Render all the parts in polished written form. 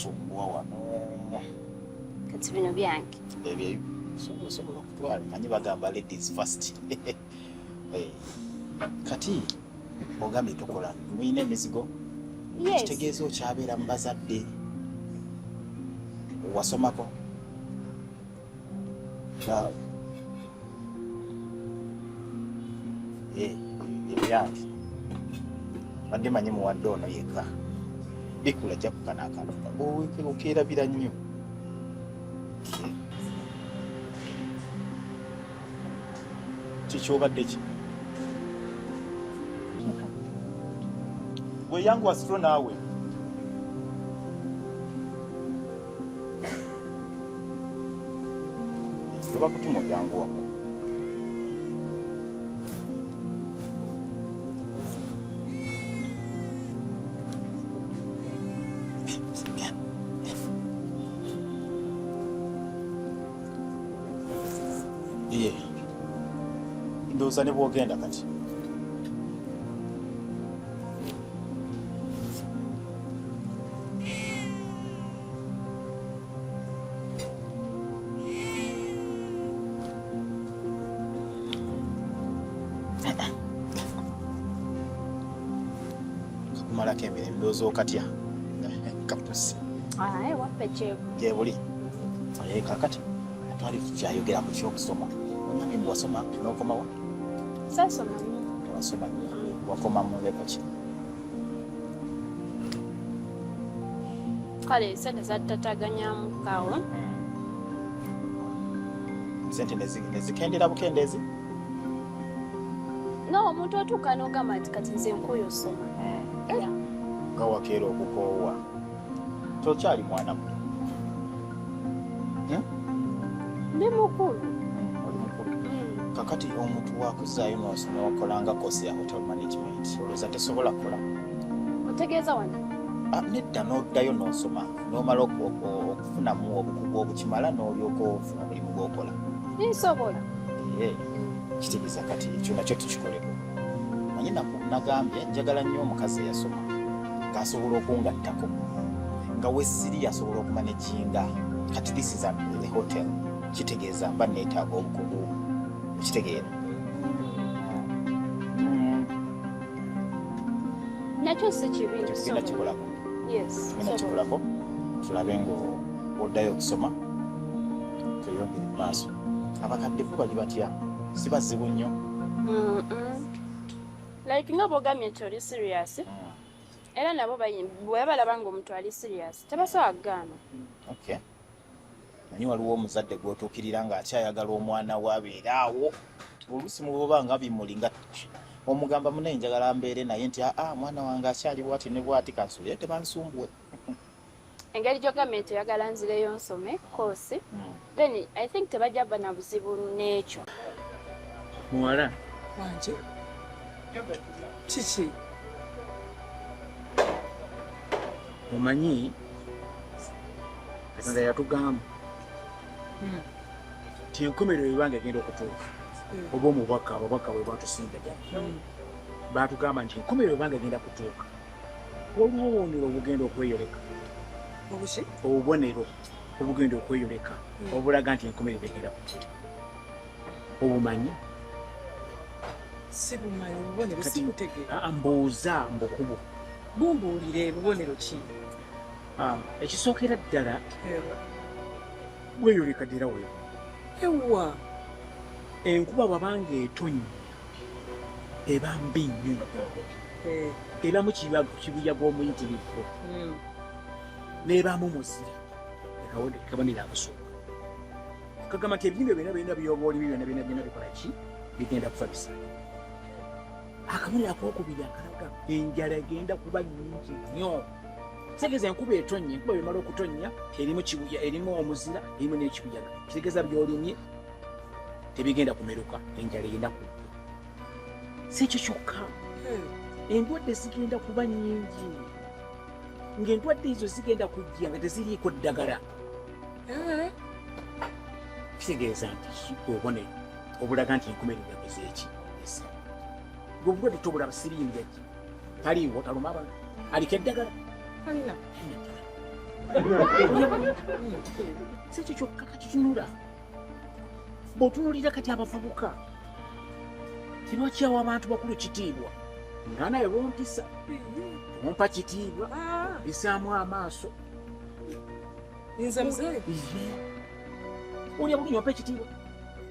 kusumbuwa wano. Kati bino byange. Ebyo sobola okutwala manyi bagamba ladies first. Kati ogambye tukola mwine emizigo. Yes. Kitegeeza okyabeera mu bazadde. Wasomako. Ebyange badde manyi muwadde ono yekka bikula jja kukanaakana okeerabira nnyo. Kikyobadde ki weyangu wasitro naawe oba kutuma ojangu wako. Ndowooza ne bw'ogenda kati kakumalako emirimu ndowooza okatya kapusi Waffe kyevu. gye buli kakati twali tukyayogera ku kyokusoma onyamye wasoma n'okomawa Saasoma. wasoma wakoma mu leko ki Kale sente zatataganyaamu kawo. sente nezikendera bukendeezi No, omuntu otuuka n'ogamba nti kati nze nkoyo osoma. nga wakeera okukoowa tokyali mwana muto. Ndi mukulu. Oli mukulu. Kakati omuntu wakuzaayo n'okolanga kosi ya hotel management olowooza tesobola kukola. Otegeeza wano? Nedda n'oddayo n'osoma n'omala okufunamu obukugu obukimala n'olyoka ofuna omulimu gw'okola. Nsobola. Kitegeeza kati ekyo nakyo tukikoleko. Manyi nagambye njagala nnyo omukazi eyasoma ng'asobola okungattako nga wessiri asobola okumanejinga kati this is a hotel. Kitegeeza mba neetaaga obukugu kitegeera. Nakyo si kibi Tugenda kikolako. Yes. Tugenda kikolako tulabe ng'oddayo okusoma tweyongere mu maaso. Abakadde bo bali batya si bazibu nnyo. Like nga bw'ogambye nti oli serious era nabo bwe balaba ng'omuntu ali serious tebasobola kugaana. Okay. Manyi waliwo omuzadde gw'otuukirira ng'akyayagala omwana we abeere awo oluusi mu bwoba nga bimuli nga omugamba munaye njagala mbeere naye nti mwana wange akyali bwati ne bwati kansuubire tebansumbuwe. Engeri gy'ogambye nti oyagala nzireyo nsome koosi then I think tebajja bba na buzibu n'ekyo. Muwala wanje kiki omanyi Katonda yatugamba nti enkomerero ebanga egenda okutuuka oba omubaka ababaka bwe batusinga batugamba nti enkomerero ebanga egenda kutuuka waliwo obubonero obugenda okweyoleka obubonero obugenda okweyoleka obulaga nti enkomerero egenda kutuuka obumanyi sibumanyi obubonero sibutegeera mbuuza mbukubu bumbuulire bubonero ki ekisookera ddala weyoleka ddira weewa ewa enkuba bwabanga etonnya eba mbi nnyo ebamu kibuyaga omuyitirivu n'ebamu muzira kabonera akusooka kagamba nti ebirime byonna byoba oli byonna bikola ki bigenda kufa bisale. Akabonero akokubiri akalaga enjala egenda kuba nnyingi nnyo. Kitegeeza enkuba etonnya, enkuba bw'emala okutonnya erimu kibuya, erimu omuzira, erimu n'ekibuyaga. Kitegeeza by'olimye tebigenda kumeruka, enjala egenda kujja. Si ekyo kyokka, endwadde zigenda kuba nnyingi, ng'endwadde ezo zigenda kujja nga teziriiko ddagala. Kitegeeza nti obubonero obulaga nti enkomerero yageze eki. Obulwadde tobulaba siriimu yaki taliiwo taluma abantu aliko eddagala alina sekyo kyokka kakitunula bw'otunuulira kati abavubuka tebakyawa abantu bakulu kitiibwa nga naye bompisa ompa kitiibwa bisaamu amaaso nze muzeeyi olya bulinyi ompa ekitiibwa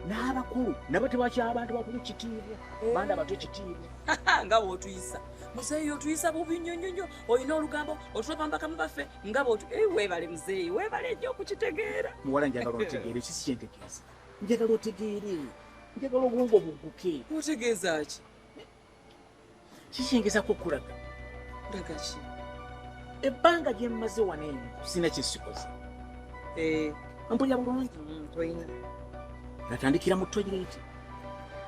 n'abakulu nabo tebakyawa abantu bakulu kitiibwa banda bato ekitiibwa nga bw'otuyisa muzeeyi otuyisa bubi nnyo nnyo nnyo olina olugambo otulabambakamu baffe nga weebale muzeeyi weebale nnyo okukitegeera muwala njagala otegeere kisi kyentegeeza njagala otegeere njagala obwongo bugguke otegeeza ki kikyengezako okulaga laga ki ebbanga gye mmaze wano eno sina kyesikoze mpulya bulungi toyina natandikira mu toyireti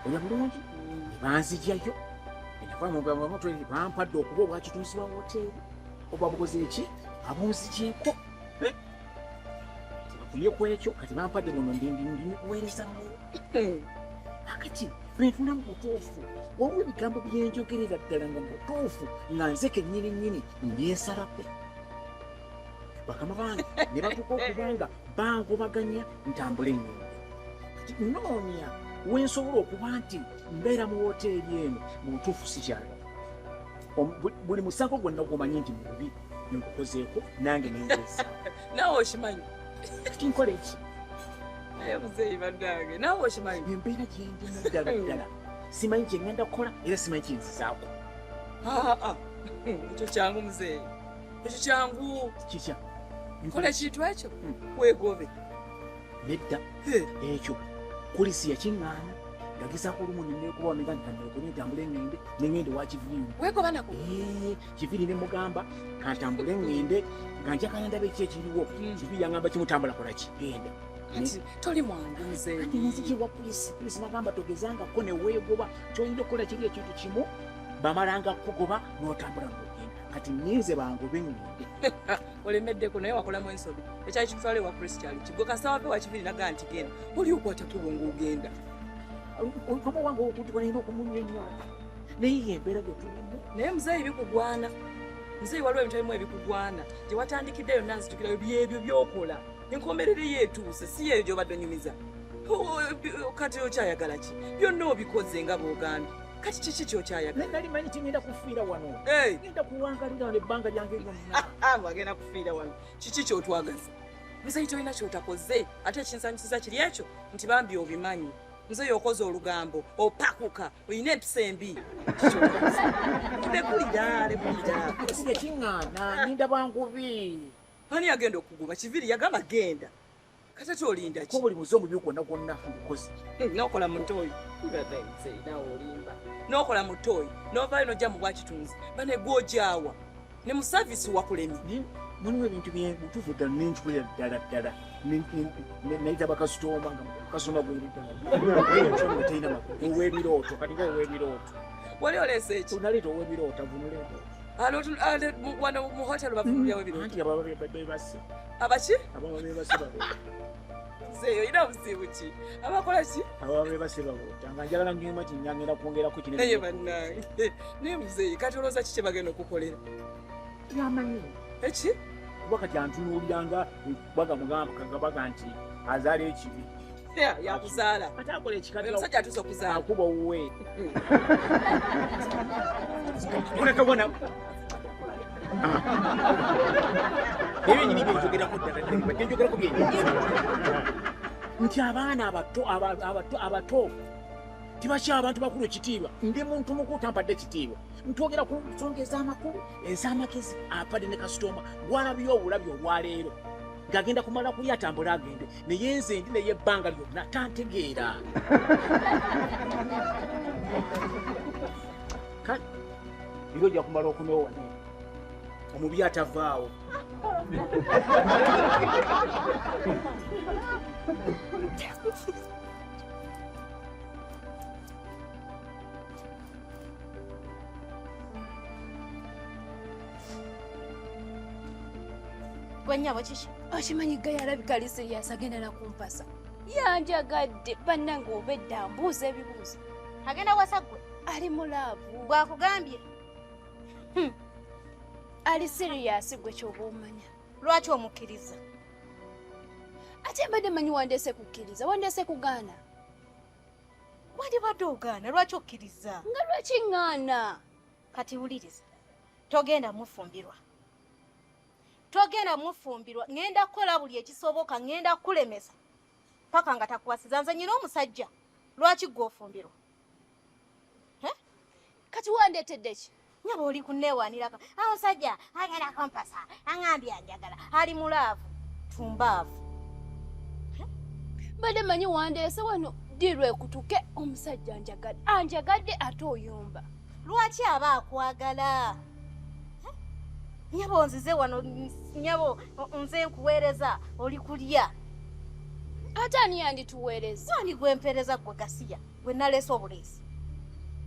olya bulungi nebanzijyayo bampadde okuba obwakituuzi bwa woteeri oba bukoze eki abunzigyeko tebakulye ku ekyo kati bampadde buno ndikuweereza mmere akati bwenfuna mu butuufu waliwo ebigambo byenjogerera ddala nga mubutuufu nga nze kennyini ndyensalako bakama bange ne batuuka okubanga bangobaganya ntambula ennyumba kati noonya wensobola okuba nti mbeera mu woteeri eno mu butuufu sikyala buli musango gwonna gwomanyi nti mubi nenkukozeeko nange nengeesa naawe okimanyi kati nkola eki naye muzeeyi bannange naawe okimanyi embeera gyendimu ddala ddala simanyi kyengenda kukola era simanyi kyinzizaako ekyo kyangu muzeeyi ekyo kyangu kitya kola ekintu ekyo weegobe nedda ekyo polisi yakiŋŋaana ngagezaako olumu neneekuba wamega ntikanekone ntambule eŋŋende neŋŋende wakivirimu weegoba nako kiviri ne mugamba kantambule eŋŋende nga njakala ndaba eki ekiriwo kiviri yaŋŋamba kimutambula kolaki genda kati toli mwangu muzeeyi kati nenzikibwa polisi nagamba togezangako neweegoba kyoyinza okukola kiri ekintu kimu bamalanga kugoba n'otambula ng'ogenda kati nninze bangobe eŋŋende olemeddeko naye wakolamu ensobi ekyali kitwala ewa polisi kyali kigwe kasawave wakiviri nagaa nti genda oli okwata kubo ng'ogenda olukomo wange okutuka nina okumunyonyola naye yembeera gyetulimu naye muzeeyi bikugwana muzeeyi waliwo ebintu ebimu ebikugwana gye watandikidde yonna nzitukirayo byebyo byokola enkomerero yeetuuse si yeeyo gy'obadde onyumiza kati okyayagala ki byonna obikoze nga bw'ogambye kati kiki kyokyayagala nali manyi tingenda kufiira wano genda kuwangalira wano ebbanga lyange lyonna agenda kufiira wano kiki kyotwagaza muzeeyi tolina kyotakoze ate ekinsanyusiza kiri ekyo nti bambi obimanyi muzeeyi okoze olugambo opakuka olina empisa embi lekulira siyakiŋŋaana ninda bangubi ani yagenda okuguba kiviri yagamba genda kati ate olinda ko buli muze omubi gwonna gwonna ngukoze nokola mutoyi nawe olimba nokola mutoyi novaayo nojja mu bwakitunzi banegwojawa ne mu savisi wakulemye mulimu ebintu byebutuufu ddala nenkikulira ddala ddala nayita bakasitoma nga kasitoma gweriddalatalina makulu ow'ebirooto kati ow'ebirooto wali oleese eki naleeta ow'ebirooto avunuleeto wano mu hotelo bavunulyawo ebirooto anti ababa bebase abaki ababa bebase baboota zeeyo olina buzibu ki abakola ki ababa bebase baboota nga njagala ngema kinyangenda kwongerako naye bannange naye muzeeyi kati olowooza ki kye bagenda okukolera yamanyi eki kuba kati antunuuliranga baga mugamba baga nti azaala ekibi yakuzaala ate akola omusajja atuuse okuzaala akuba owuwe kulekabona ebyenyini byenjogerako ddala byenjogerako byenyini nti abaana abato tibakya abantu bakulu ekitiibwa ndi muntu mukulu tampadde ekitiibwa ntwogera ku nsonga ez'amakulu ez'amagezi apadde ne kasitoma gwalabye obulabi olwaleero ng'agenda kumala kuli atambula agende naye nze ndi naye ebbanga lyonna tantegeera biro ojja kumala okunowane omubi atavaawo Gwanyabo kiki? Okimanyi Gaye alabika ali serious agenda na kumpasa. Yanjagadde bannange obedda mbuuza ebibuuzo. Agenda wasa gwe? Ali mulaavu. Bwakugambye? Ali serious gwe ky'oba omanya. lwaki omukkiriza? ate mbadde manyi wandeese kukkiriza wandeese kugaana wandibadde ogaana lwaki okkiriza? nga lwaki ŋŋaana? kati wuliriza, togenda mufumbirwa ŋŋenda kukola buli ekisoboka, ŋŋenda kukulemesa paka nga takuwasiza. nze nyina omusajja, lwaki gwe ofumbirwa? kati wandeetedde ki? nyaba oli kunneewanirako omusajja agenda kompasa aŋambye anjagala ali mulaavu tumbaavu. mbadde manyi wandeese wano dirwe kutuke omusajja anjagadde ate oyomba. lwaki aba akwagala? nyabo onzize wano, nyabo nze nkuweereza oli kulya. ate ani yandituweereza? ani gwempeereza gwe Gasiya gwe naleese obuleesi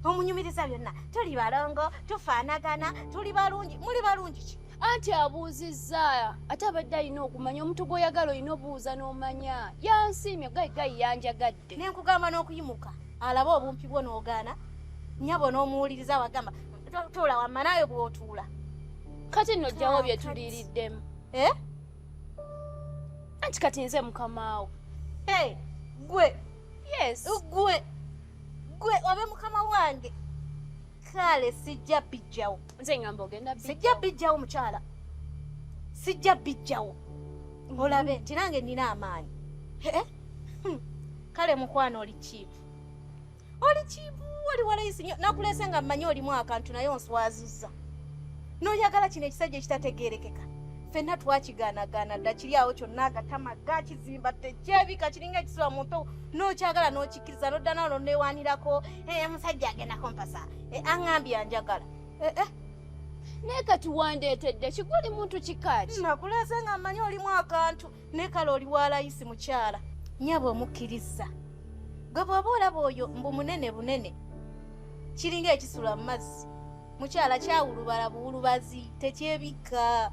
omunyumiriza byonna? tuli balongo, tufaanagana, tuli balungi. muli balungi ki? anti abuuzizza ate abadde alina okumanya omuntu gw'oyagala olina obuuza n'omanya. yansiimye gayigayi yanjagadde. nenkugamba n'okuyimuka alaba obumpi bwo n'ogaana. nyabo n'omuwuliriza wagamba tuula wamma naayo bw'otuula. kati nno ojjawo bye tuliiriddemu. anti kati nze mukamaawo. gwe yes gwe obe mukama wange. kale sijja bijjawo. nze ngamba ogenda sijja bijjawo mukyala, sijja bijjawo. olabe nti nange nina amaanyi. kale mukwano oli kiipu, oli walayisi nnyo. nakuleese nga mmanyi olimu akantu naye onswazizza. n'oyagala kino ekisajja ekitategeerekeka. ffenna twakigaanagaana dda, kiri awo kyonna agatama gakizimba tekyebika, kiringa ekisula mu mpewo. n'okyagala n'okikkiriza n'odda nawo neewanirako omusajja agenda kompasa aŋambye anjagala. naye kati wandeetedde kiguli muntu kikaaki. nakuleese nga mmanyi olimu akantu ne kale oli walayisi mukyala. nyaba omukkiriza gwe bw'oba olaba oyo mbu munene bunene kiringa ekisula mu mazzi. mukyala kyawulubala buwulubazi tekyebika.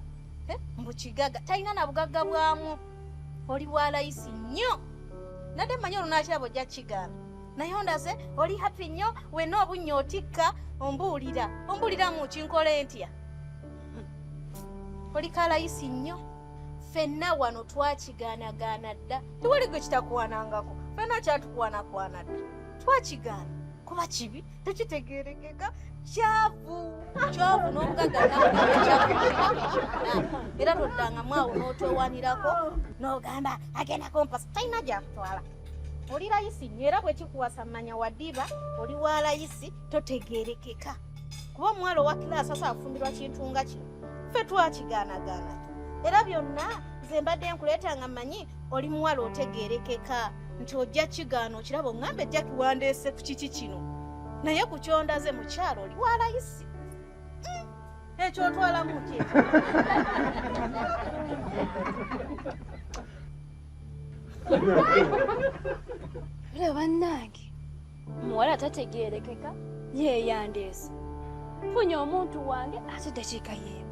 mbu kigaga talina na bugagga bwamu. oli walayisi nnyo nadde mmanyi olunakiraba ojja kigaana. naye ondase oli happy nnyo, wenna obunnya otikka ombuulira mu kinkole ntya. oli kalayisi nnyo. ffenna wano twakigaanagaana dda, tewali gwe kitakuwanangako. ffenna kyatukwanakwana dda twakigaana kuba kibi tekitegeerekeka. kyavu n'obugaga era toddangamu awo n'otwewanirako n'ogamba agenda kompasa. talina gyakutwala. oli layisi nnyo era bwe kikuwasa mmanya waddiba oli wa layisi totegeerekeka. kuba omuwala owa kilaasi asa afumbirwa kintu nga kino ffe twakigaanagaana. era byonna nze mbadde nkuleetanga mmanyi oli muwala otegeerekeka nti ojja kigaana okiraba oŋŋambe ejja kiwandeese ku kiki kino. naye ku kyondaze mukyalo oli walayisi. ekyo otwalamu ki? era bannange muwala tategeerekeka yeeyandeese. funye omuntu wange ate dakiika yeemu.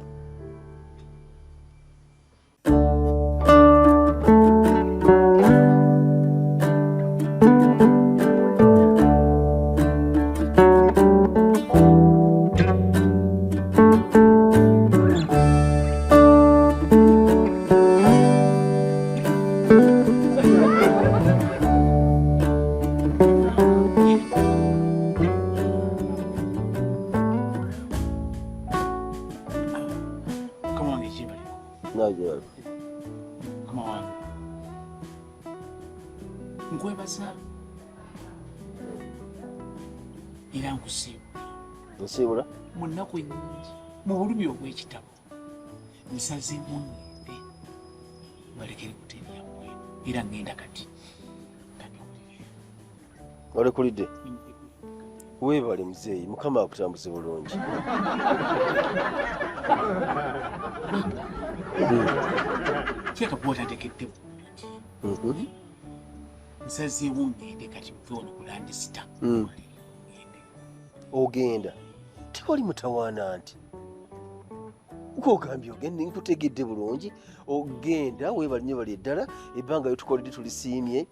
nkwebaza era nkusiibula. nsiibula mu nnaku ennyingi mu bulumi obw'ekitabo nsazeemu nnende balekere kutenyammwe era ŋŋenda kati olekulidde. weebale muzeeyi, mukama akutambuze bulungi. kyeka kuba otatekedde bulungi. nsazeewo ŋŋende kati muve wano kulandisita. ogenda tewali mutawaana nti ng'ogambye ogende nkutegedde bulungi. ogenda weebale nnyo bali eddala ebbanga lyetukoledde tulisiimye.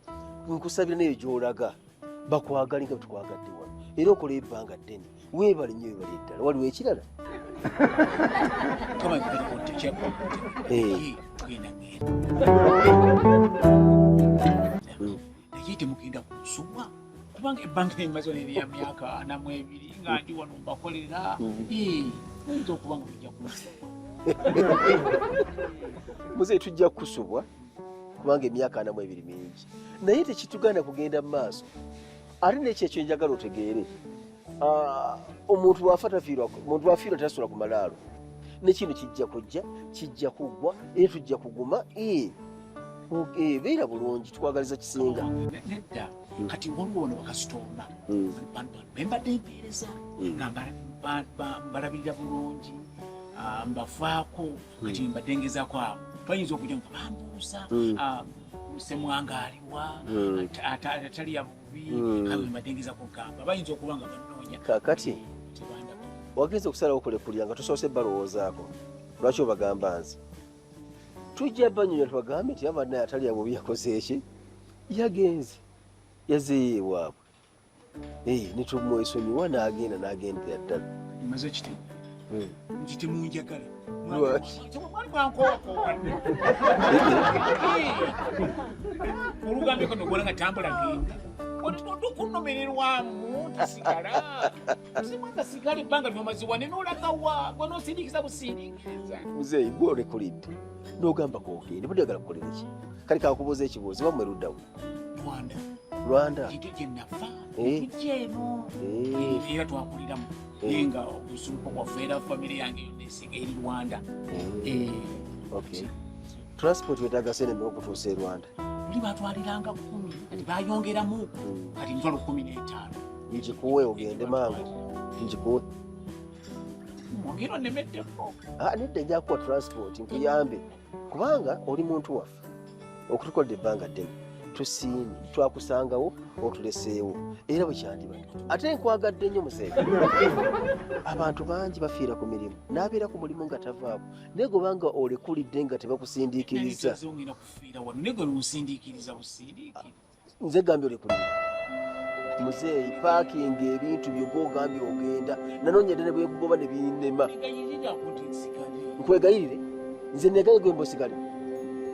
nkusabira nayo gy'olaga bakwagale nga betukwagadde wano era okola ebbanga ddene. weebale nnyo weebale eddala. waliwo ekirala? kama kali cheko tugenda ngenda yite mugenda kusubwa kubanga ebbanga emaze neri ya myaka 42 nga ndi wano mbakolera nzo kubanga kujja kusubwa muze tujja kusubwa kubanga emyaka 42 mingi naye tekitugana kugenda mu maaso ate nekyekyo njagala otegeere omuntu wafiirwa tasula ku malaalo nekino kijja kujja kijja kuggwa era tujja kuguma beera bulungi tukwagaliza kisinga nedda kati waliwo ono bakasitoma bembadde mpeereza nga mbalabirira bulungi mbafaako kati mbadde ngezaako abo bayinza okujja nga bambuuza semwanga aliwa atali yabubi kabe mbadde ngezaako kugamba bayinza okuba nga banoonya kakati wagenza okusalawo okulekulya nga tosoose balowoozaako lwaki obagamba nze tujja banyunya tubagambe nti aba naye atali abubi yakoze eki yagenze yazeeyo ewaabwe netumwesonyiwa n'agenda n'agendera ddala maze kiti nti temunjagala olugambe kono gwola nga tambula genda otukunomererwamu tasigala simwanga sigala ebbanga lyomaziwa nenolagawa gwe nosindikiza busindikiza muzeeyi gwe olekulidde n'ogamba koogende budde agala kukolera ki kale kakubuuza ekibuuzo bamwe luddawo Rwanda gyenafa tujja eno era twakuliramu naye nga obusuuko bwaffe era famire yange yonna esinga eri Rwanda. Transport wetaaga sente mmeka okutuusa e Rwanda? Buli batwaliranga 10 kati bayongeramu kati ntwalo 15. Njikuwe ogende mangu njikuwe mwongera onnemeddeko. Nedda nja kuwa transport nkuyambe kubanga oli muntu waffe okutukodde ebbanga ddene tusiimye twakusangawo otuleseewo era bwe kyandibadde ate nkwagadde nnyo muzeeyi abantu bangi bafiira ku mirimu n'abeera ku mulimu nga tavaako naye gobanga olekulidde nga tebakusindiikiriza nze gambye olekulira muzeeyi paakinga ebintu byogogambye ogenda nanoonya ddene bwekugoba ne binnema nkwegayirire nze negaye gwe mbosigale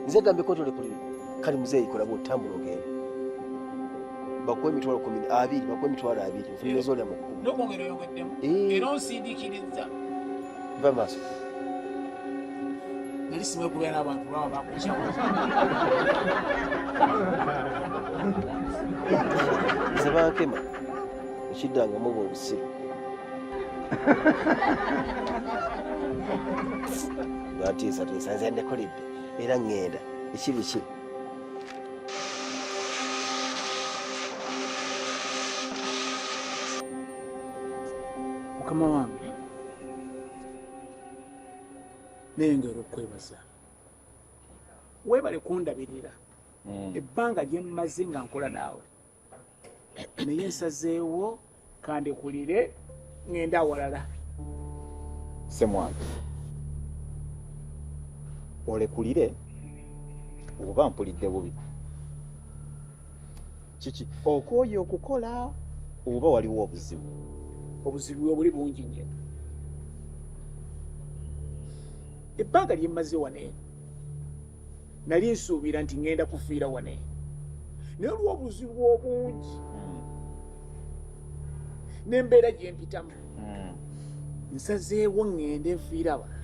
nze gambye nti olekulire kali muzeeyi kola bw'otambula ogenda bakuwa emitwalo 20 bakuwa emitwalo 2 nfuniriza olya mukulu n'okwongera oyongeddemu era onsindiikiriza va maaso nali simaye kubeera n'abantu baba bakuca nze bankema ekiddangamu bwe obusiru natiisatiisa nze ndekolidde era ŋŋenda ekibi ki mukama wange nengera okwebaza webale kundabirira ebbanga lye mmaze nga nkola naawe naye nsazeewo kandekulire ŋŋenda awalala. Semwange olekulire oba mpulidde bubi kiki okooye okukola oba waliwo obuzibu? Obuzibu bwe buli bungi nnyo. Ebbanga lye mmaze wane nali nsuubira nti ŋŋenda kufiira wane naye olwo obuzibu obungi n'embeera gye mpitamu nsazeewo ŋŋende nfiira abalala.